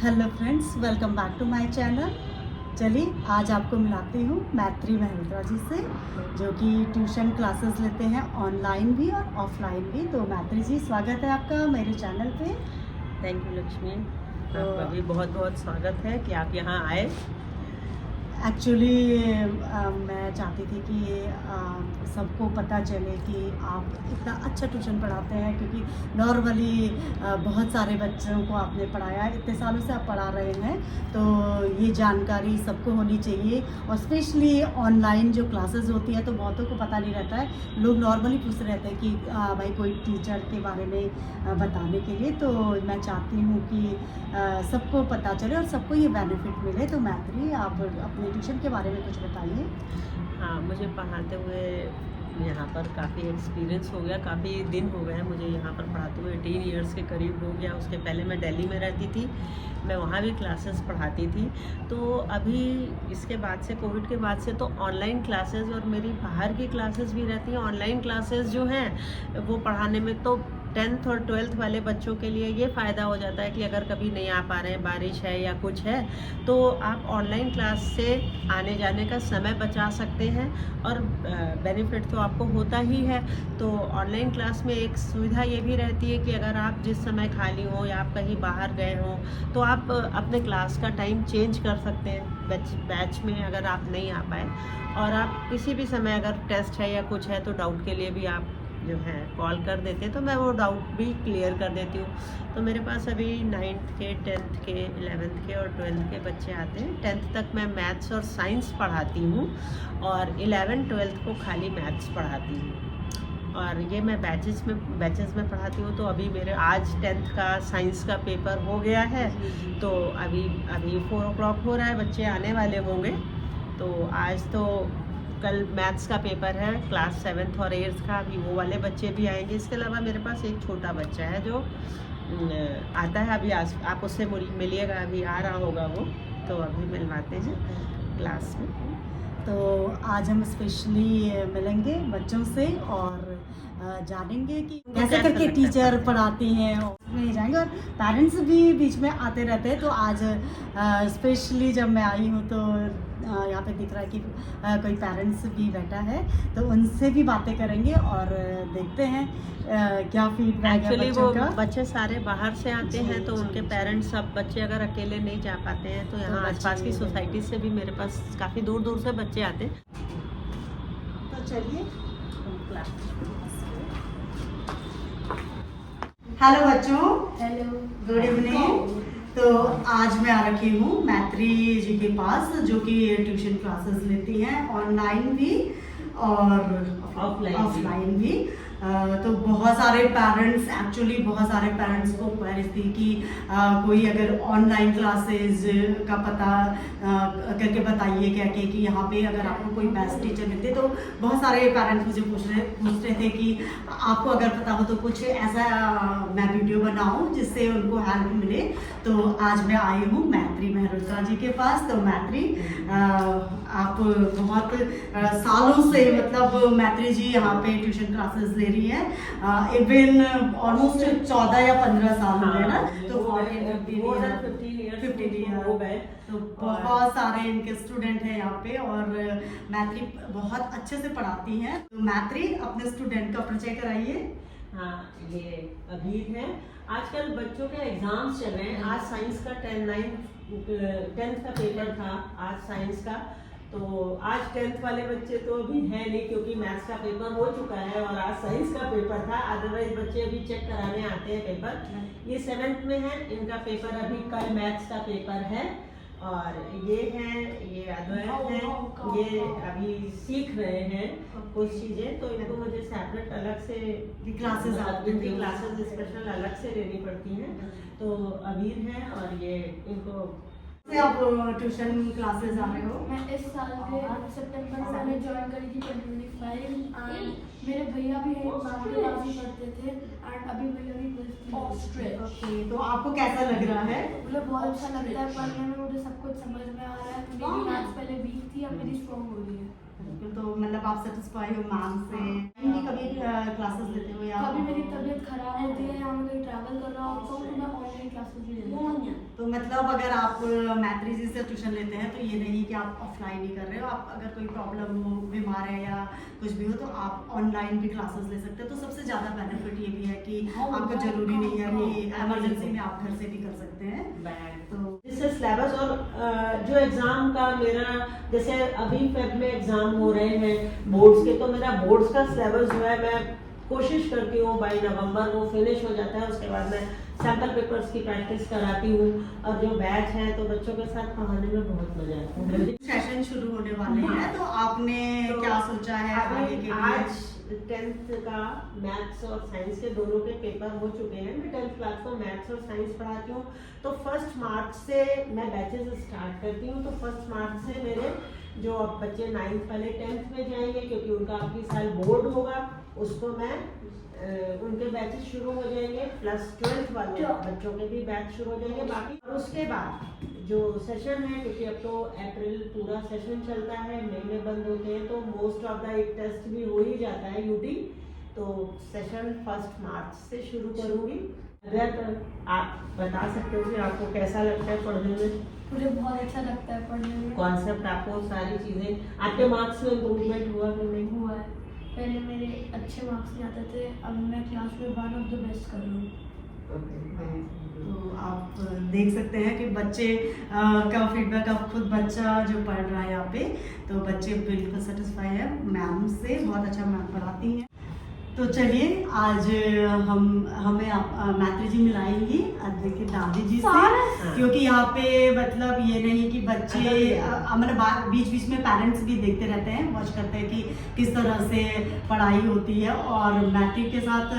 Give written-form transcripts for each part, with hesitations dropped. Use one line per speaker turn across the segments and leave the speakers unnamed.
Hello friends, welcome back to my channel. चलिए आज आपको मिलाती हूँ मैत्री मल्होत्रा जी से, जो कि ट्यूशन क्लासेस लेते हैं ऑनलाइन भी और ऑफलाइन भी। तो मैत्री जी, स्वागत है आपका मेरे चैनल पे।
Thank you Lakshmi.
तो
आपका भी बहुत बहुत स्वागत है कि आप यहाँ आए।
एक्चुअली मैं चाहती थी कि सबको पता चले कि आप इतना अच्छा ट्यूशन पढ़ाते हैं, क्योंकि नॉर्मली बहुत सारे बच्चों को आपने पढ़ाया, इतने सालों से आप पढ़ा रहे हैं, तो ये जानकारी सबको होनी चाहिए। और स्पेशली ऑनलाइन जो क्लासेस होती है तो बहुतों को पता नहीं रहता है। लोग नॉर्मली पूछ रहते हैं कि भाई कोई टीचर के बारे में बताने के लिए। तो मैं चाहती हूँ कि सबको पता चले और सबको ये बेनिफिट मिले। तो मैत्री, आप अपने ट्यूशन के बारे में कुछ बताइए।
हाँ, मुझे पढ़ाते हुए यहाँ पर काफ़ी एक्सपीरियंस हो गया, काफ़ी दिन हो गए हैं मुझे यहाँ पर पढ़ाते हुए। 18 इयर्स के करीब हो गया। उसके पहले मैं दिल्ली में रहती थी, मैं वहाँ भी क्लासेस पढ़ाती थी। तो अभी इसके बाद से, कोविड के बाद से, तो ऑनलाइन क्लासेस और मेरी बाहर की क्लासेस भी रहती हैं। ऑनलाइन क्लासेस जो हैं वो पढ़ाने में तो 10th और 12th वाले बच्चों के लिए ये फ़ायदा हो जाता है कि अगर कभी नहीं आ पा रहे हैं, बारिश है या कुछ है, तो आप ऑनलाइन क्लास से आने जाने का समय बचा सकते हैं और बेनिफिट तो आपको होता ही है। तो ऑनलाइन क्लास में एक सुविधा ये भी रहती है कि अगर आप जिस समय खाली हो या आप कहीं बाहर गए हों, तो आप अपने क्लास का टाइम चेंज कर सकते हैं बैच में, अगर आप नहीं आ पाए। और आप किसी भी समय, अगर टेस्ट है या कुछ है, तो डाउट के लिए भी आप जो है कॉल कर देते हैं, तो मैं वो डाउट भी क्लियर कर देती हूँ। तो मेरे पास अभी 9th के, 10th के, 11th के और 12th के बच्चे आते हैं। 10th तक मैं मैथ्स और साइंस पढ़ाती हूँ और 11th 12th को खाली मैथ्स पढ़ाती हूँ। और ये मैं बैचेस में पढ़ाती हूँ। तो अभी मेरे आज 10th का साइंस का पेपर हो गया है, तो अभी 4 o'clock हो रहा है, बच्चे आने वाले होंगे। तो आज तो कल मैथ्स का पेपर है, क्लास 7th और 8th का, अभी वो वाले बच्चे भी आएंगे। इसके अलावा मेरे पास एक छोटा बच्चा है जो आता है, अभी आप उससे मिलिएगा, अभी आ रहा होगा वो, तो अभी मिलवाते हैं क्लास में।
तो आज हम स्पेशली मिलेंगे बच्चों से और जानेंगे कि कैसे करके टीचर पढ़ाती हैं, उसमें जाएंगे। और पेरेंट्स भी बीच में आते रहते हैं। तो आज स्पेशली जब मैं आई हूँ तो यहाँ पे दिख रहा है कि कोई पेरेंट्स भी बैठा है, तो उनसे भी बातें करेंगे और देखते हैं क्या फीडबैक है बच्चों का।
बच्चे सारे बाहर से आते हैं, तो उनके पेरेंट्स, सब बच्चे अगर अकेले नहीं जा पाते हैं, तो यहाँ आसपास की सोसाइटी से भी मेरे पास काफ़ी दूर दूर से बच्चे आते हैं।
तो चलिए, हेलो बच्चों,
हेलो,
गुड इवनिंग। तो आज मैं आ रखी हूँ मैत्री जी के पास, जो कि ट्यूशन क्लासेस लेती हैं, ऑनलाइन भी और ऑफलाइन भी। तो बहुत सारे पेरेंट्स को क्वेरीज थी कि कोई अगर ऑनलाइन क्लासेस का पता करके बताइए क्या कि यहाँ पे अगर आपको कोई बेस्ट टीचर मिलते। तो बहुत सारे पेरेंट्स मुझे पूछ रहे थे कि आपको अगर पता हो तो कुछ ऐसा मैं वीडियो बनाऊं जिससे उनको हेल्प मिले। तो आज मैं आई हूँ मैत्री मल्होत्रा जी के पास। तो मैत्री, आप बहुत सालों से, मतलब मैत्री जी यहाँ पे ट्यूशन क्लासेस ले रही है, इवन ऑलमोस्ट 14 या 15 साल हो गए ना, तो 15 ईयर हो गए। तो बहुत सारे इनके स्टूडेंट हैं यहाँ पे और मैत्री बहुत अच्छे से पढ़ाती हैं। तो मैत्री, अपने स्टूडेंट का परिचय कराइए।
हाँ, ये अबीर है। आजकल बच्चों के एग्जाम्स चल रहे हैं। आज साइंस का 10th का पेपर था, आज साइंस का। तो आज 10th वाले बच्चे तो अभी है नहीं, क्योंकि मैथ्स का पेपर हो चुका है और आज साइंस का पेपर था। अदरवाइज बच्चे अभी चेक कराने आते हैं पेपर। ये 7th में है, इनका पेपर अभी कल मैथ्स का पेपर है। और ये हैं, ये अद्वैत हैं, ये अभी सीख रहे हैं कुछ चीज़ें, तो इनको मुझे सेपरेट अलग से क्लासेस स्पेशल अलग से लेनी पड़ती हैं। तो अबीर हैं और ये इनको
से आप ट्यूशन क्लासेस जा रहे हो?
मैं इस साल के सितंबर में मैंने ज्वाइन करी थी 2025 एंड मेरे भैया भी हैं, मार्केटबाजी करते थे एंड अभी भैया भी ऑस्ट्रेलिया।
ओके, तो आपको कैसा लग रहा है?
मुझे बहुत अच्छा लगता है पढ़ने में, मुझे सब कुछ समझ में आ रहा है। मेरी मैथ्स पहले वीक थी, अब मेरी स्ट्रॉन्ग हो रही है।
बिल्कुल, तो मतलब आप सेटिस्फाई हो मैम से? हिंदी कभी क्लासेस लेते हो या
कभी मेरी तबीयत खराब होती है या मैं कहीं ट्रैवल कर रहा होता हूँ तो मैं ऑनलाइन क्लासेस भी लेती हूँ।
तो मतलब अगर आप मैत्री जी से ट्यूशन लेते हैं तो ये नहीं कि आप ऑफलाइन ही कर रहे हो, आप अगर कोई प्रॉब्लम हो, बीमार है या कुछ भी हो तो आप ऑनलाइन भी क्लासेस ले सकते हो। तो सबसे ज़्यादा बेनिफिट ये भी है कि आपको ज़रूरी नहीं है कि एमरजेंसी में आप घर से भी कर सकते हैं। तो
इससे सिलेबस और जो एग्जाम का मेरा, जैसे अभी फेब में एग्जाम हो रहे हैं बोर्ड्स के, तो मेरा बोर्ड्स का सिलेबस जो है मैं कोशिश करती हूँ बाई नवंबर वो फिनिश हो जाता है। उसके बाद मैं सैम्पल पेपर्स की प्रैक्टिस कराती हूँ और जो बैच है तो बच्चों के साथ पढ़ाने में बहुत मजा आता है।
सेशन शुरू होने वाले हैं तो आपने
तो
क्या सोचा है आगे के लिए?
आज 10th का मैथ्स और साइंस के दोनों के पेपर हो चुके हैं। मैं 10th क्लास को मैथ्स और साइंस पढ़ाती हूँ। तो 1 मार्च से मैं बैचेस स्टार्ट करती हूँ। तो 1 मार्च से मेरे जो अब बच्चे 9th पहले 10th में जाएंगे क्योंकि उनका अगली साल बोर्ड होगा, उसको मैं उनके बैचेस शुरू हो जाएंगे, प्लस 12th वाले बच्चों के भी बैच शुरू हो जाएंगे। बाकी और उसके बाद जो सेशन है, क्योंकि अब तो अप्रैल पूरा सेशन चलता है, मई में बंद होते हैं, तो मोस्ट ऑफ द एक टेस्ट भी हो ही जाता है यूटी। तो सेशन 1 मार्च से शुरू करूँगी। अगर आप बता सकते हो कि आपको कैसा लगता है पढ़ने में?
मुझे बहुत अच्छा लगता है पढ़ने में।
कॉन्सेप्ट आपको सारी चीज़ें, आपके मार्क्स में इम्प्रूवमेंट हुआ कि नहीं?
हुआ है। पहले मेरे अच्छे मार्क्स नहीं आते थे, अब मैं क्लास में 1 ऑफ द बेस्ट कर रहा हूँ।
तो आप देख सकते हैं कि बच्चे का फीडबैक, अब खुद बच्चा जो पढ़ रहा है यहाँ पे, तो बच्चे बिल्कुल सेटिस्फाई है मैम से, बहुत अच्छा मैम पढ़ाती हैं। तो चलिए आज हमें मैत्री जी मिलाएंगी देखिए दादी जी से, क्योंकि यहाँ पे मतलब ये नहीं कि बच्चे मतलब बीच बीच में पेरेंट्स भी देखते रहते हैं, वॉच करते हैं कि किस तरह से पढ़ाई होती है। और मैट्रिक के साथ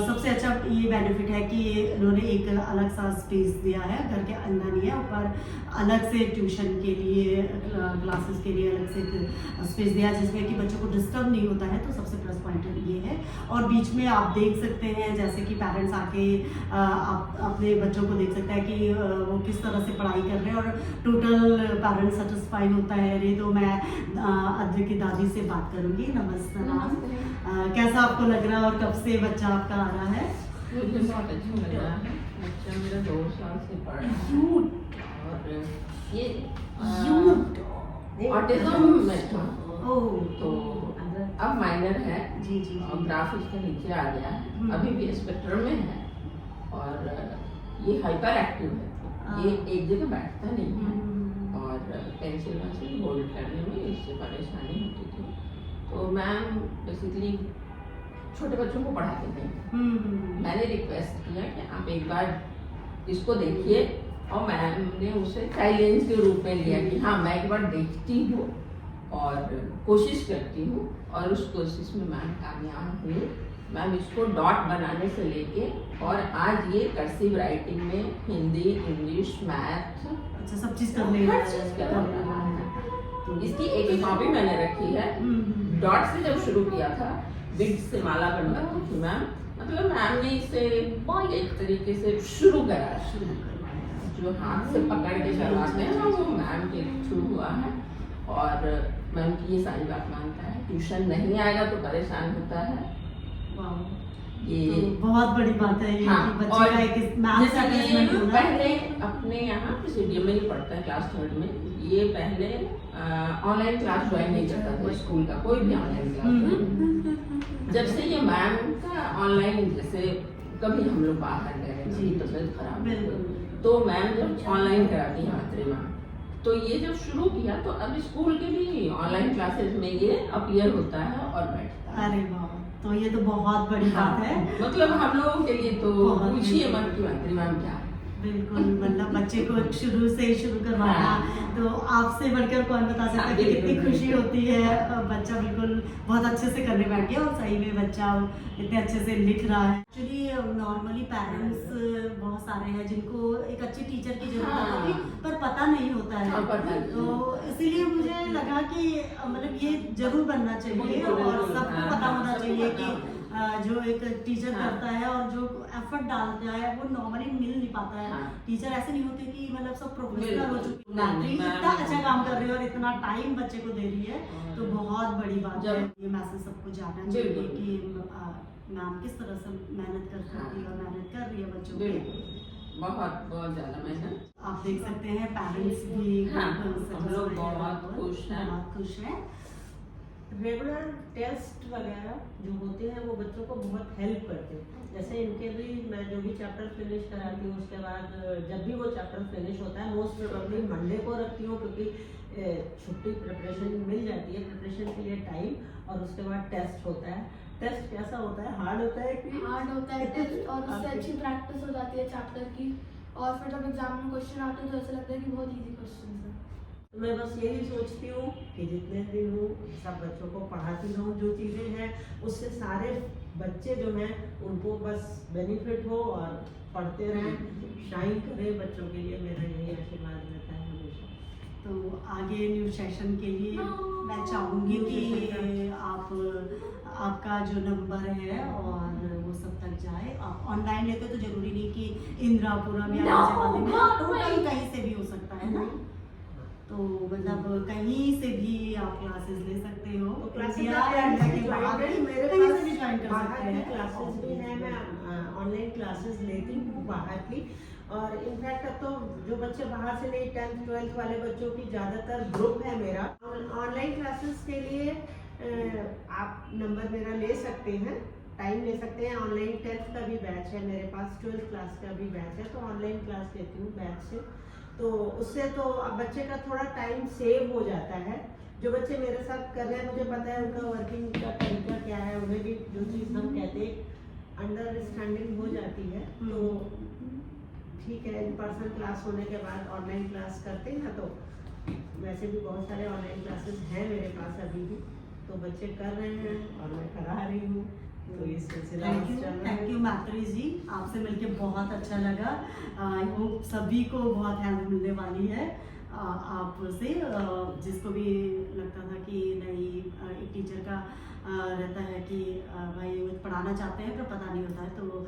सबसे अच्छा ये बेनिफिट है कि इन्होंने एक अलग सा स्पेस दिया है, घर के अंदर ही है, ऊपर अलग से ट्यूशन के लिए क्लासेस के लिए अलग से स्पेस दिया है जिसमें कि बच्चों को डिस्टर्ब नहीं होता है। तो सबसे प्लस पॉइंट ये है। और बीच में आप देख सकते हैं जैसे कि पेरेंट्स आके आप अपने बच्चों को देख सकते हैं कि वो किस तरह से पढ़ाई कर रहे हैं और टोटल पेरेंट्स सेटिस्फाई होता है। ये तो मैं अद्विक की दादी से बात करूंगी। नमस्ते मैम, कैसा आपको लग रहा है और कब से बच्चा आपका आ रहा है?
मुझे बहुत अच्छा लग रहा है। बच्चा मेरा 2 साल से पढ़ रहा है और ये ऑटिज्म में था, तो अब माइनर है
जी जी,
और ग्राफ इसके नीचे आ गया है, अभी भी स्पेक्ट्रम में है और ये हाइपर एक्टिव है, ये एक जगह बैठता नहीं है और पेंसिल वंसिल होल्ड करने में इससे परेशानी होती थी। तो मैम बेसिकली छोटे बच्चों को पढ़ाते थे। मैंने रिक्वेस्ट किया कि आप एक बार इसको देखिए और मैम ने उसे चैलेंज के रूप में लिया कि हाँ मैं एक बार देखती हूँ और कोशिश करती हूँ, और उस कोशिश में मैम कामयाब हुई। मैम इसको डॉट बनाने से लेके और आज ये कर्सिव राइटिंग में हिंदी, इंग्लिश, मैथ,
अच्छा सब चीज़ कर ले
हर चीज़ कर रहा है। इसकी एक कॉपी मैंने रखी है। डॉट से जब शुरू किया था, बिग से माला बनवाती थी मैम, मतलब मैम ने इसे एक तरीके से शुरू करा, जो हाथ से पकड़ के करवाते हैं ना, वो मैम के थ्रू हुआ है। और मैम की ये सारी बात मानता है, ट्यूशन नहीं आएगा तो परेशान होता है। ये
तो बहुत बड़ी बात है ये,
हाँ,
कि बच्चे का एक मैम से अटैचमेंट होना।
पहले अपने यहाँ प्रेसिडियम में ये पढ़ता है क्लास 3 में, ये पहले ऑनलाइन क्लास ज्वाइन नहीं करता था, स्कूल का कोई भी ऑनलाइन क्लास। जब से ये मैम का ऑनलाइन, जैसे कभी हम लोग बाहर गए, तबीयत खराब तो मैम जब ऑनलाइन कराती है मात्री मैम, तो ये जब शुरू किया तो अब स्कूल के भी ऑनलाइन क्लासेस में ये अपीयर होता है और बैठता है।
अरे वाह, तो ये तो बहुत बड़ी बात है।
मतलब हम लोगों के लिए तो पूछिए मत कि मात्री मैम क्या है।
बिल्कुल, मतलब बच्चे को शुरू से ही शुरू करवाना, तो आपसे बढ़कर कौन बता सकता है कि कितनी खुशी होती है। बच्चा बिल्कुल बहुत अच्छे से करने बैठ गया और सही में बच्चा इतने अच्छे से लिख रहा है। एक्चुअली नॉर्मली पेरेंट्स बहुत सारे हैं जिनको एक अच्छी टीचर की जरूरत होती है पर पता नहीं होता है, तो इसीलिए मुझे लगा कि मतलब ये जरूर बनना चाहिए और सबको पता होना चाहिए कि जो एक टीचर
हाँ।
करता है और जो एफर्ट डालता है वो नॉर्मली मिल नहीं पाता है।
हाँ।
टीचर ऐसे नहीं होते कि मतलब सब प्रोफेशनल हो
बिल्कुल।
चुके
नहीं,
हैं,
मैं-
इतना अच्छा काम कर रही है और इतना टाइम बच्चे को दे रही है, तो बहुत बड़ी बात है।
जब-
ये मैसेज सबको जानना चाहिए
बिल्कुल।
कि मैम किस तरह से मेहनत कर सकती है और मेहनत कर रही है बच्चों पे।
बिल्कुल, बहुत ज़्यादा मेहनत।
आप देख सकते हैं पेरेंट्स भी
हाँ,
बिल्कुल
हम लोग
satisfied हैं,
बहुत खुश हैं।
बहुत खुश हैं।
रेगुलर टेस्ट वगैरह जो होते हैं वो बच्चों को बहुत हेल्प करते हैं। जैसे इनके भी मैं जो भी चैप्टर फिनिश कराती हूँ उसके बाद जब भी वो चैप्टर फिनिश होता है मोस्ट प्रोबेबली मंडे को रखती हूँ, क्योंकि छुट्टी प्रिपरेशन मिल जाती है, प्रिपरेशन के लिए टाइम, और उसके बाद टेस्ट होता है। टेस्ट कैसा होता है, हार्ड होता है कि
हार्ड होता है टेस्ट, और उससे अच्छी प्रैक्टिस हो जाती है चैप्टर की, और फिर जब एग्जाम में क्वेश्चन आते हैं तो ऐसा लगता है कि बहुत इजी क्वेश्चन है।
तो मैं बस यही सोचती हूँ कि जितने दिन हूँ सब बच्चों को पढ़ाती रहूँ, जो चीज़ें हैं उससे सारे बच्चे जो हैं उनको बस बेनिफिट हो और पढ़ते रहें, शाइन करें बच्चों के लिए। मेरा यही आशीर्वाद रहता है हमेशा।
तो आगे न्यू सेशन के लिए मैं चाहूँगी कि आपका जो नंबर है और वो सब तक जाए। आप ऑनलाइन लेते तो जरूरी नहीं कि इंदिरापुरम या गाजियाबाद में, टोटल कहीं से भी हो सकता है ना, तो मतलब कहीं से भी आप क्लासेस ले सकते हो।
तो क्लासेस
इंडिया या इंडिया के बाहर भी
मेरे
कहीं
पास
से भी ज्वाइन कर
बाहर
सकते
की
हैं।
क्लासेस भी हैं, मैं ऑनलाइन क्लासेस लेती हूँ बाहर की। और इनफैक्ट अब तो जो बच्चे बाहर से नहीं 10th 12th वाले बच्चों की ज़्यादातर ग्रुप है मेरा। ऑनलाइन क्लासेस के लिए आप नंबर मेरा ले सकते हैं, टाइम ले सकते हैं। ऑनलाइन 10th का भी बैच है मेरे पास, 12th क्लास का भी बैच है, तो ऑनलाइन क्लास लेती हूँ बैच से। तो उससे तो अब बच्चे का थोड़ा टाइम सेव हो जाता है। जो बच्चे मेरे साथ कर रहे हैं मुझे पता है उनका वर्किंग का तरीका क्या है, उन्हें भी जो चीज़ हम कहते हैं अंडरस्टैंडिंग हो जाती है। तो ठीक है, इन पर्सन क्लास होने के बाद ऑनलाइन क्लास करते हैं ना, तो वैसे भी बहुत सारे ऑनलाइन क्लासेस हैं मेरे पास अभी भी, तो बच्चे कर रहे हैं और मैं करा रही हूँ। तो ये सिलसिला चल रहा है।
थैंक यू मैत्री जी, आपसे मिलके बहुत अच्छा लगा। आई होप सभी को बहुत हेल्प मिलने वाली है आपसे। जिसको भी लगता था कि नहीं, एक टीचर का रहता है कि भाई वो पढ़ाना चाहते हैं पर पता नहीं होता है, तो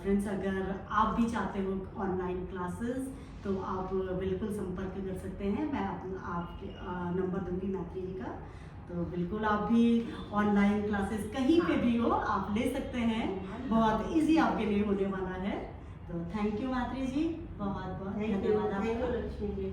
फ्रेंड्स अगर आप भी चाहते हो ऑनलाइन क्लासेस तो आप बिल्कुल संपर्क कर सकते हैं। मैं आपके नंबर दूंगी मैत्री जी का, तो बिल्कुल आप भी ऑनलाइन क्लासेस कहीं पे भी हो आप ले सकते हैं, बहुत इजी आपके लिए होने वाला है। तो थैंक यू मैत्री जी, बहुत बहुत धन्यवाद
थैंक यू
आपका।
लक्ष्मी जी।